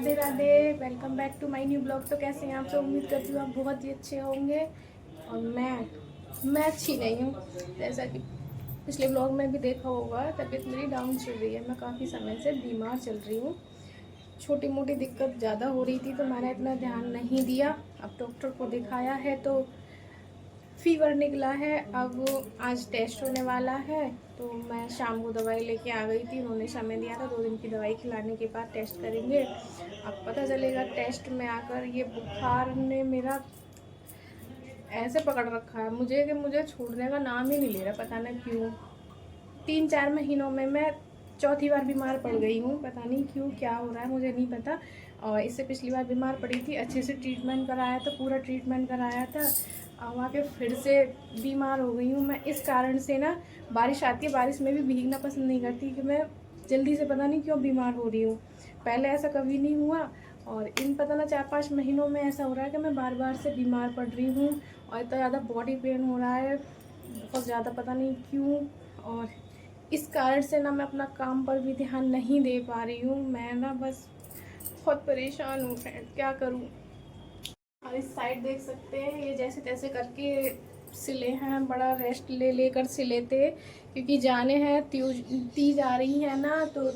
Radhe Radhe, welcome back to my new blog. तो कैसे हैं आप सब? उम्मीद करती हूँ आप बहुत ही अच्छे होंगे। और मैं अच्छी नहीं हूँ, जैसा कि पिछले ब्लॉग में भी देखा होगा। तबीयत मेरी डाउन चल रही है, मैं काफ़ी समय से बीमार चल रही हूँ। छोटी मोटी दिक्कत ज़्यादा हो रही थी तो मैंने इतना ध्यान नहीं दिया। अब डॉक्टर को दिखाया है तो फीवर निकला है। अब आज टेस्ट होने वाला है तो मैं शाम को दवाई लेके आ गई थी। उन्होंने समय दिया था 2 दिन की दवाई खिलाने के बाद टेस्ट करेंगे। अब पता चलेगा टेस्ट में आकर। ये बुखार ने मेरा ऐसे पकड़ रखा है मुझे कि मुझे छोड़ने का नाम ही नहीं ले रहा, पता नहीं क्यों। 3-4 महीनों में मैं चौथी बार बीमार पड़ गई हूँ। पता नहीं क्यों, क्या हो रहा है मुझे नहीं पता। और इससे पिछली बार बीमार पड़ी थी, अच्छे से ट्रीटमेंट कराया था, पूरा ट्रीटमेंट कराया था। वहाँ के फिर से बीमार हो गई हूँ मैं। इस कारण से ना, बारिश आती है, बारिश में भी भीगना पसंद नहीं करती कि मैं जल्दी से पता नहीं क्यों बीमार हो रही हूँ। पहले ऐसा कभी नहीं हुआ और इन पता ना 4-5 महीनों में ऐसा हो रहा है कि मैं बार बार से बीमार पड़ रही हूँ। और इतना ज़्यादा बॉडी पेन हो रहा है, बहुत ज़्यादा, पता नहीं क्यों। और इस कारण से ना मैं अपना काम पर भी ध्यान नहीं दे पा रही हूँ। मैं ना बस बहुत परेशान हूँ फ्रेंड, क्या करूँ। और इस साइड देख सकते हैं, ये जैसे तैसे करके सिले हैं, बड़ा रेस्ट ले लेकर सिले थे क्योंकि जाने हैं तीज आ रही है ना, तो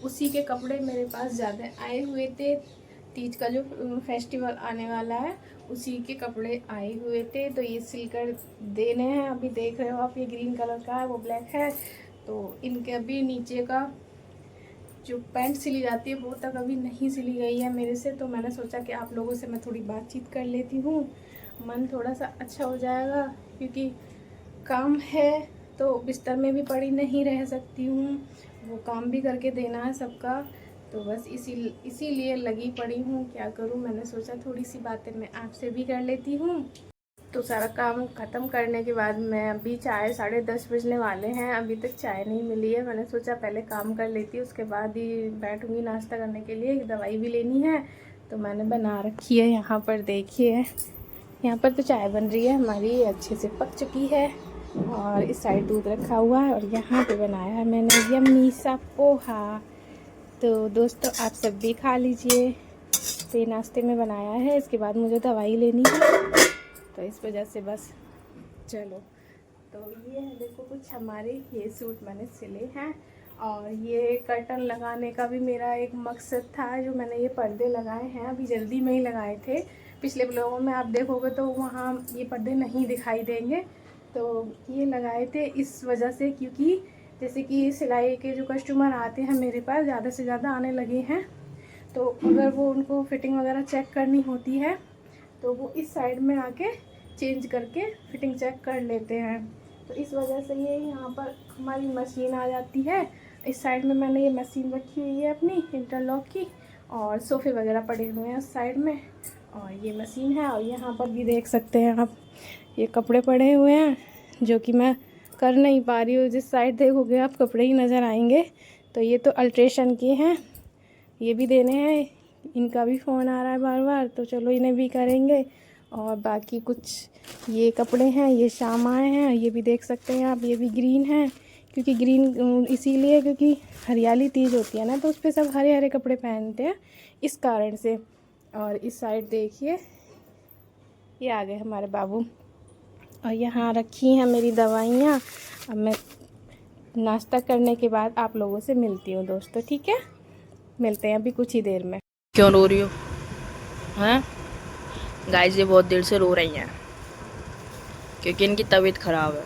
उसी के कपड़े मेरे पास ज़्यादा आए हुए थे। तीज का जो फेस्टिवल आने वाला है उसी के कपड़े आए हुए थे, तो ये सिलकर देने हैं। अभी देख रहे हो आप, ये ग्रीन कलर का है, वो ब्लैक है। तो इनके अभी नीचे का जो पैंट सिली जाती है वो तक अभी नहीं सिली गई है मेरे से। तो मैंने सोचा कि आप लोगों से मैं थोड़ी बातचीत कर लेती हूँ, मन थोड़ा सा अच्छा हो जाएगा। क्योंकि काम है तो बिस्तर में भी पड़ी नहीं रह सकती हूँ, वो काम भी करके देना है सबका। तो बस इसीलिए लगी पड़ी हूँ, क्या करूँ। मैंने सोचा थोड़ी सी बातें मैं आपसे भी कर लेती हूँ। तो सारा काम ख़त्म करने के बाद मैं अभी, चाय 10:30 बजने वाले हैं, अभी तक चाय नहीं मिली है। मैंने सोचा पहले काम कर लेती हूँ, उसके बाद ही बैठूँगी नाश्ता करने के लिए। दवाई भी लेनी है तो मैंने बना रखी है। यहाँ पर देखिए, यहाँ पर तो चाय बन रही है हमारी, अच्छे से पक चुकी है। और इस साइड दूध रखा हुआ है और यहाँ पे बनाया है मैंने यम्मी सा पोहा। तो दोस्तों आप सब भी खा लीजिए। तो ये नाश्ते में बनाया है, इसके बाद मुझे दवाई लेनी है, तो इस वजह से बस चलो। तो ये है, देखो कुछ हमारे ये सूट मैंने सिले हैं। और ये कर्टन लगाने का भी मेरा एक मकसद था। जो मैंने ये पर्दे लगाए हैं, अभी जल्दी में ही लगाए थे। पिछले ब्लॉगों में आप देखोगे तो वहाँ ये पर्दे नहीं दिखाई देंगे। तो ये लगाए थे इस वजह से, क्योंकि जैसे कि सिलाई के जो कस्टमर आते हैं मेरे पास, ज़्यादा से ज़्यादा आने लगे हैं। तो अगर वो उनको फिटिंग वगैरह चेक करनी होती है तो वो इस साइड में आके चेंज करके फिटिंग चेक कर लेते हैं। तो इस वजह से ये यहाँ पर हमारी मशीन आ जाती है। इस साइड में मैंने ये मशीन रखी हुई है अपनी इंटरलॉक की, और सोफ़े वगैरह पड़े हुए हैं उस साइड में, और ये मशीन है। और यहाँ पर भी देख सकते हैं आप, ये कपड़े पड़े हुए हैं जो कि मैं कर नहीं पा रही हूँ। जिस साइड देखोगे आप कपड़े ही नज़र आएंगे। तो ये तो अल्ट्रेशन के हैं, ये भी देने हैं। इनका भी फ़ोन आ रहा है बार बार, तो चलो इन्हें भी करेंगे। और बाकी कुछ ये कपड़े हैं, ये शाम आए हैं, ये भी देख सकते हैं आप, ये भी ग्रीन हैं। क्योंकि ग्रीन इसीलिए क्योंकि हरियाली तीज होती है ना, तो उस पर सब हरे हरे कपड़े पहनते हैं, इस कारण से। और इस साइड देखिए, ये आ गए हमारे बाबू। और यहाँ रखी हैं मेरी दवाइयाँ। अब मैं नाश्ता करने के बाद आप लोगों से मिलती हूँ दोस्तों, ठीक है? मिलते हैं अभी कुछ ही देर में। क्यों रो रही हो? हैं गाइस, ये बहुत देर से रो रही हैं क्योंकि इनकी तबीयत खराब है।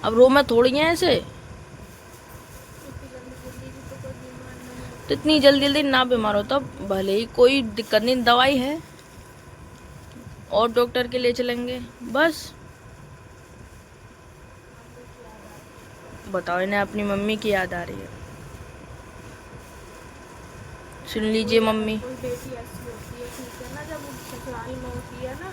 अब रो मैं थोड़ी है ऐसे, तो इतनी जल्दी जल्दी ना बीमार हो तब भले ही, कोई दिक्कत नहीं, दवाई है और डॉक्टर के लिए चलेंगे बस। बताओ, इन्हें अपनी मम्मी की याद आ रही है। सुन लीजिए मम्मी। कोई बेटी ऐसी होती है, ठीक है ना, जब वो ससुराल में होती है ना,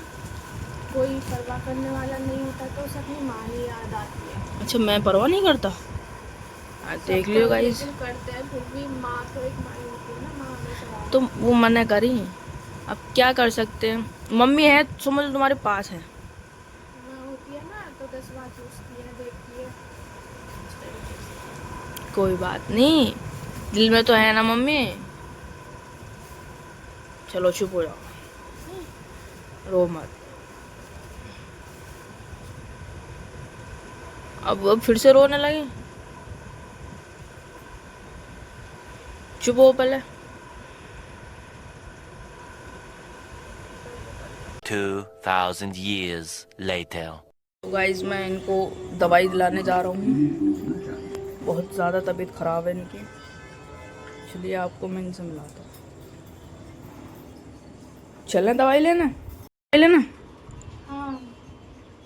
कोई परवाह करने वाला नहीं होता तो उसे अपनी माँ ही याद आती है। अच्छा, मैं परवाह नहीं करता? सब देख लियो करो गाइस, लेकिन करते हैं, फिर भी माँ तो एक माँ ही होती है ना, माँ हमेशा याद तो आती वो मना करी, अब क्या कर सकते हैं। मम्मी है समझ लो, तुम्हारे पास है। है। माँ होती है ना तो 10 बात सोचती है, देखती है इस तरीके से। कोई बात नहीं, दिल में तो है ना मम्मी। चलो चुप हो जाओ, रो मत। अब फिर से रोने लगे। चुप हो पहले। 2000 years later. तो गाइज मैं इनको दवाई दिलाने जा रहा हूँ। बहुत ज़्यादा तबीयत ख़राब है इनकी। चलिए आपको मैं इनसे मिलाता हूँ। चलें दवाई लेना, दवाई लेना। हाँ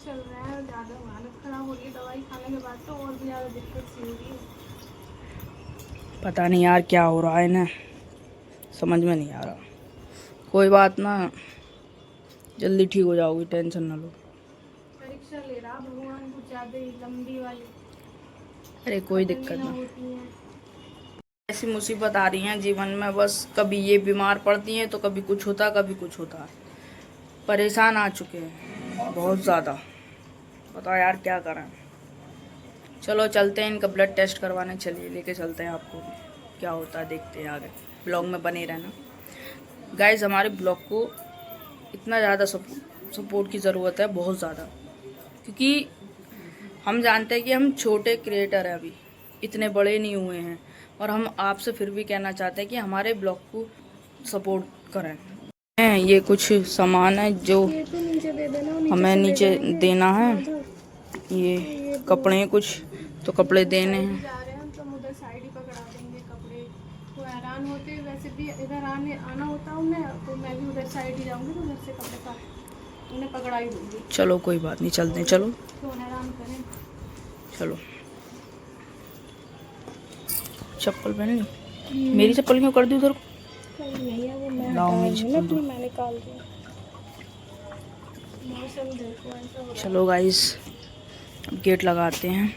चल रहा है, ज़्यादा हालत ख़राब हो रही है दवाई खाने के बाद तो और भी ज़्यादा दिक्कत सी हो रही है। पता नहीं यार क्या हो रहा है इन्हें, समझ में नहीं आ रहा। कोई बात ना, जल्दी ठीक हो जाओगी, टेंशन ना लो। परीक्षा ले रहा भगवान कुछ ज़्यादा ही लंबी वाली, अरे कोई खत्म ही दिक्कत ना नहीं। होती है। ऐसी मुसीबत आ रही हैं जीवन में, बस कभी ये बीमार पड़ती हैं तो कभी कुछ होता, कभी कुछ होता। परेशान आ चुके हैं बहुत ज़्यादा। बताओ यार क्या करें। चलो चलते हैं इनका ब्लड टेस्ट करवाने, चलिए लेके चलते हैं आपको भी। क्या होता है देखते हैं आगे, ब्लॉग में बने रहना। गाइस हमारे ब्लॉग को इतना ज़्यादा सपोर्ट की ज़रूरत है, बहुत ज़्यादा, क्योंकि हम जानते हैं कि हम छोटे क्रिएटर हैं, अभी इतने बड़े नहीं हुए हैं। और हम आपसे फिर भी कहना चाहते हैं कि हमारे ब्लॉग को सपोर्ट करें। ये कुछ सामान है जो ये तो नीचे दे देना, नीचे हमें से ले नीचे जाएंगे देना है। आधा। ये कपड़े कुछ तो कपड़े देने साइड ही हैं। जा रहे हैं हम, तो हम उधर साइड ही पकड़ा देंगे कपड़े। वो हैरान होते, वैसे भी इधर आना होता उन्हें, तो मैं भी उधर साइड ही जाऊंगी तो उधर से कपड़े का उन्हें पकड़ा ही दूंगी। चलो कोई बात नहीं, चलते हैं। चलो क्यों हैरान करें। चलो। चप्पल पहन ली, मेरी चप्पल क्यों कर दी उधर को? नहीं है वो, मैं लाओ मेरी हटा रही हूँ ना चप्पल दो। अपनी, मैं निकाल रही हूँ। मौसम देखो ऐसा हो रहा है। चलो गाइस अब गेट लगाते हैं।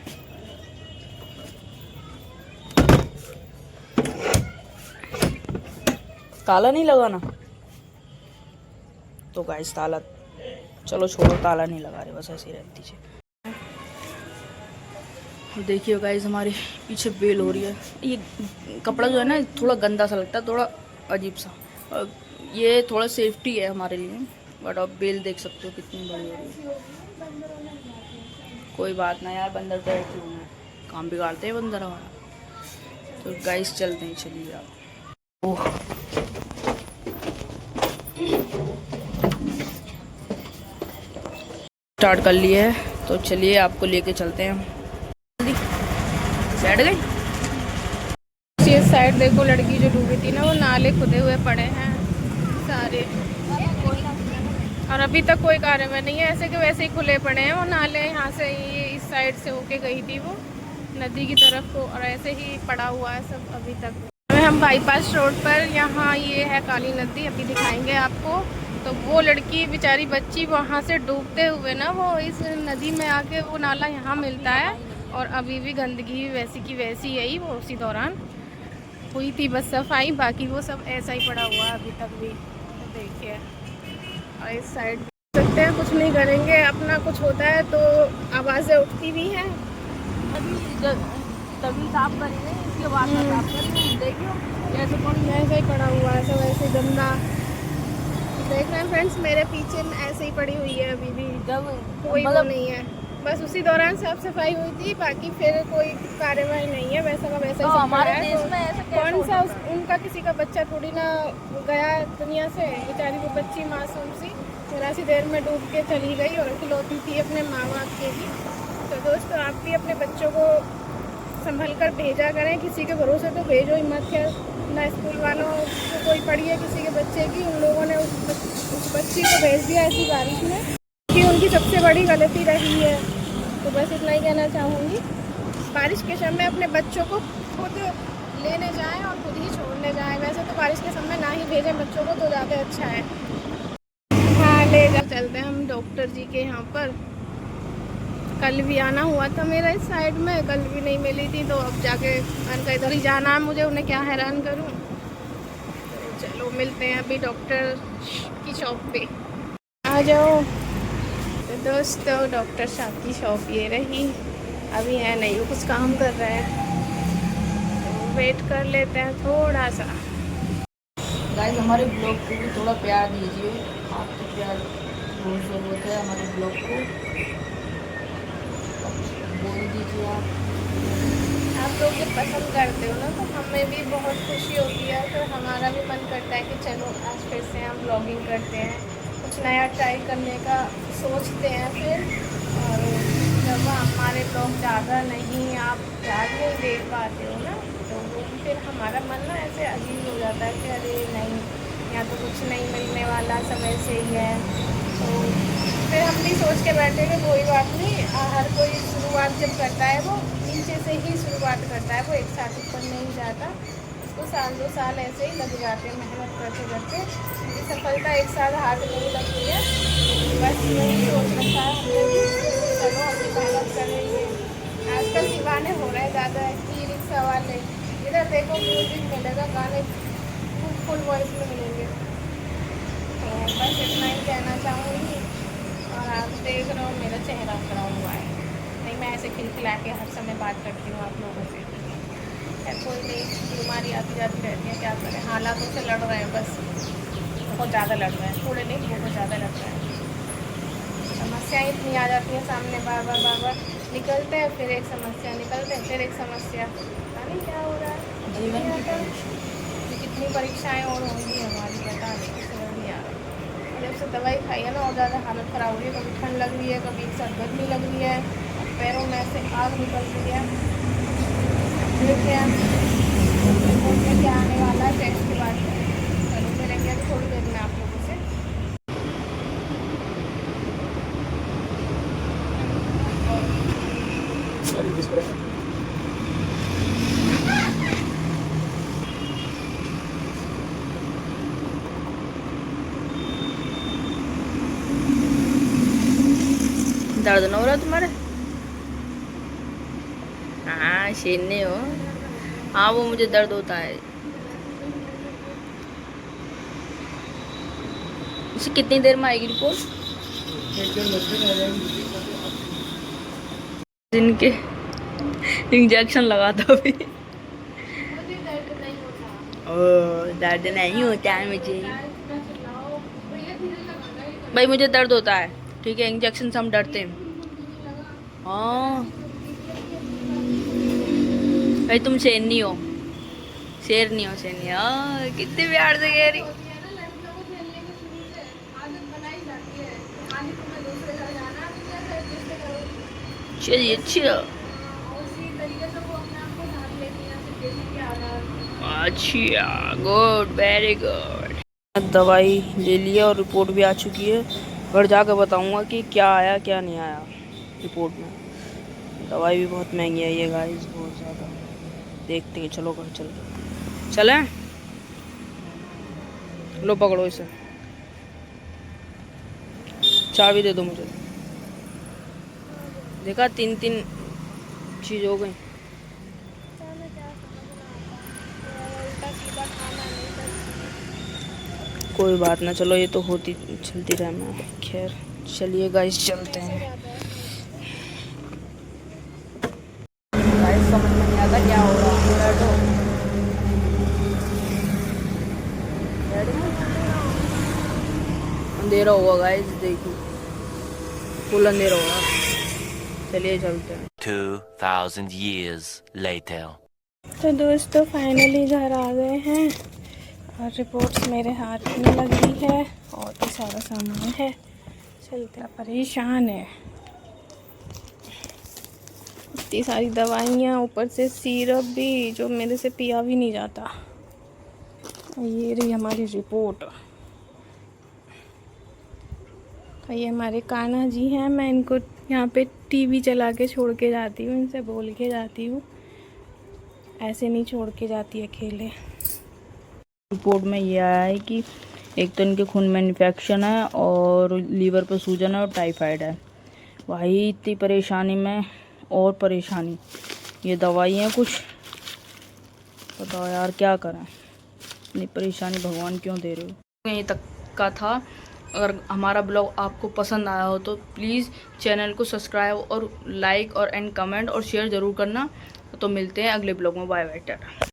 ताला नहीं लगाना तो गाइस ताला, चलो छोड़ो, ताला नहीं लगा रहे, बस ऐसे ही रहती है। देखिए गाइस हमारे पीछे बेल हो रही है। ये कपड़ा जो है ना थोड़ा गंदा सा लगता है, थोड़ा अजीब सा। और ये थोड़ा सेफ्टी है हमारे लिए, बट अब बेल देख सकते हो कितनी बड़ी हो रही है। कोई बात ना यार, बंदर तो ऐसे ही हैं, काम बिगाड़ते हैं बंदर हमारा। तो गाइस चलते हैं, चलिए आप। ओह स्टार्ट कर लिए है, तो चलिए आपको लेके चलते हैं। बैठ गए। ये साइड देखो, लड़की जो डूबी थी ना, वो नाले खुदे हुए पड़े हैं सारे, और अभी तक कोई कार्रवाई नहीं है। ऐसे के वैसे ही खुले पड़े हैं वो नाले। यहाँ से ये इस साइड से होके गई थी वो नदी की तरफ को, और ऐसे ही पड़ा हुआ है सब अभी तक। हम बाईपास रोड पर, यहाँ ये है काली नदी, अभी दिखाएंगे आपको। तो वो लड़की बेचारी बच्ची वहाँ से डूबते हुए ना, वो इस नदी में आके, वो नाला यहाँ मिलता है, और अभी भी गंदगी वैसी की वैसी यही वो उसी दौरान हुई थी बस सफाई, बाकी वो सब ऐसा ही पड़ा हुआ है अभी तक भी। तो देखिए, और इस साइड सकते हैं, कुछ नहीं करेंगे, अपना कुछ होता है तो आवाज़ें उठती भी हैं। तभी साफ करेंगे, इसके बाद में साफ करेंगे। देखिए ऐसे कौन, ऐसा ही पड़ा हुआ है सब, ऐसे गंदा। देख रहे हैं फ्रेंड्स, मेरे पीछे में ऐसे ही पड़ी हुई है अभी भी, जब कोई वो नहीं है। बस उसी दौरान साफ सफाई हुई थी, बाकी फिर कोई कार्रवाई नहीं है, वैसा का वैसा ही सब हमारे पड़ा है। देश तो में ऐसा कौन सा उनका किसी का बच्चा थोड़ी ना गया दुनिया से, बेचारी वो बच्ची मासूम सी जरा सी देर में डूब के चली गई, और खिलौती थी अपने माँ बाप के लिए। तो दोस्तों आप भी अपने बच्चों को संभल कर भेजा करें, किसी के भरोसे तो भेजो ही मत। खैर ना स्कूल वालों को कोई पड़ी है किसी के बच्चे की, उन लोगों ने उस बच्ची को भेज दिया ऐसी बारिश में, कि उनकी सबसे बड़ी गलती रही है। तो बस इतना ही कहना चाहूँगी, बारिश के समय अपने बच्चों को खुद लेने जाएं और खुद ही छोड़ने जाएं। वैसे तो बारिश के समय ना ही भेजें बच्चों को तो ज़्यादा अच्छा है। हाँ ले जा, चलते हैं हम डॉक्टर जी के यहाँ पर। कल भी आना हुआ था मेरा इस साइड में, कल भी नहीं मिली थी, तो अब जाके मैंने कहा इधर ही जाना है मुझे, उन्हें क्या हैरान करूँ। तो चलो मिलते हैं अभी डॉक्टर की शॉप पे, आ जाओ। तो दोस्तों डॉक्टर साहब की शॉप ये रही, अभी है नहीं, वो कुछ काम कर रहे हैं, तो वेट कर लेते हैं थोड़ा सा। गाइस हमारे ब्लॉग को भी थोड़ा प्यार दीजिए, आपको प्यार बहुत ज़रूरत है हमारे ब्लॉग को, बोल दीजिए आप लोग जब पसंद करते हो ना तो हमें भी बहुत खुशी होती है, फिर हमारा भी मन करता है कि चलो आज फिर से हम ब्लॉगिंग करते हैं, कुछ नया ट्राई करने का सोचते हैं फिर। और जब हमारे ब्लॉग ज़्यादा नहीं आप ध्यान नहीं दे पाते हो ना, तो वो फिर हमारा मन ना ऐसे अजीब हो जाता है कि अरे नहीं, यहाँ तो कुछ नहीं मिलने वाला, सब ऐसे ही है। तो फिर हम भी सोच के बैठे कि कोई बात नहीं, हर कोई शुरुआत जब करता है वो नीचे से ही शुरुआत करता है, वो एक साथ ऊपर नहीं जाता। उसको साल 2 साल ऐसे ही लग जाते हैं मेहनत करते करते, क्योंकि सफलता एक साथ हाथ नहीं लगती है। बस यही सोच रखा है हमने, चलो हम भी मेहनत कर रही है। आजकल दीवाने हो रहे हैं ज़्यादा, ई रिक्शा वाले, इधर देखो म्यूजिक मिलेगा, गाने फुल वॉइस में मिलेंगे। तो बस इतना ही कहना चाहूँगी। और आप देख रहे हो मेरा चेहरा खड़ा हुआ है, नहीं मैं ऐसे खिलखिला के हर समय बात करती हूँ आप लोगों से, कोई नहीं, बीमारी आती जाती रहती है, क्या करें, हालातों से लड़ रहे हैं, बस बहुत ज़्यादा लड़ रहे हैं, थोड़े नहीं बहुत ज़्यादा लड़ रहे हैं। समस्याएं इतनी आ जाती हैं सामने, बार बार निकलते हैं, फिर एक समस्या, निकलते हैं फिर एक समस्या, पता नहीं क्या हो रहा है जीवन की। कितनी परीक्षाएं और होंगी हमारी, पता नहीं, समझ नहीं आ रहा। जब से दवाई खाई है ना और ज़्यादा हालत ख़राब हो रही है, कभी ठंड लग रही है, कभी एक साथ गर्मी लग रही है, पैरों में से आग निकल रही है। देखिए क्या आने वाला है टेस्ट के बाद, चलो मिलेंगे अभी थोड़ी देर में आप लोगों से। दर्द न हो रहा तुम्हारे? हाँ शेरने हो, हाँ वो मुझे दर्द होता है। इसे कितनी देर में आएगी रिपोर्ट? जिनके इंजेक्शन लगाता भी दर्द नहीं होता है मुझे भाई, मुझे दर्द होता है, ठीक है, इंजेक्शन से हम डरते हैं। हाँ भाई तुम शेरनी हो, शेरनी हो, शेरनी हो, कितने प्यार से कह रही। चलिए अच्छा अच्छा, गुड, वेरी गुड। दवाई ले लिया और रिपोर्ट भी आ चुकी है, घर जाकर बताऊंगा कि क्या आया क्या नहीं आया रिपोर्ट में। दवाई भी बहुत महंगी आई है गाइस, बहुत ज़्यादा। देखते हैं, चलो घर चलें। लो पकड़ो इसे, चाबी दे दो मुझे। देखा 3 चीज हो गई। कोई बात ना, चलो ये तो होती चलती रहना। खैर चलिए गाइस चलते हैं। गाइस समझ में नहीं आता क्या हो रहा है। अंधेरा होगा गाइस, देखो फुल अंधेरा होगा। चलिए चलते हैं। 2000 years later. तो दोस्तों फाइनली घर आ गए हैं और रिपोर्ट्स मेरे हाथ में लग रही है और भी सारा सामान है। चलते हैं, परेशान है, इतनी सारी दवाइयाँ, ऊपर से सिरप भी जो मेरे से पिया भी नहीं जाता। ये रही हमारी रिपोर्ट। तो ये हमारे कान्हा जी हैं, मैं इनको यहाँ पे टीवी चला के छोड़ के जाती हूँ, इनसे बोल के जाती हूँ, ऐसे नहीं छोड़ के जाती अकेले। रिपोर्ट में ये आया है कि एक तो इनके खून में इन्फेक्शन है और लीवर पर सूजन है और टाइफाइड है। भाई इतनी परेशानी में और परेशानी, ये दवाइयाँ कुछ बताओ यार क्या करें, इतनी परेशानी भगवान क्यों दे रहे हो। यहीं तक का था। अगर हमारा ब्लॉग आपको पसंद आया हो तो प्लीज़ चैनल को सब्सक्राइब और लाइक और एंड कमेंट और शेयर ज़रूर करना। तो मिलते हैं अगले ब्लॉग में, बाय बाय, टाटा।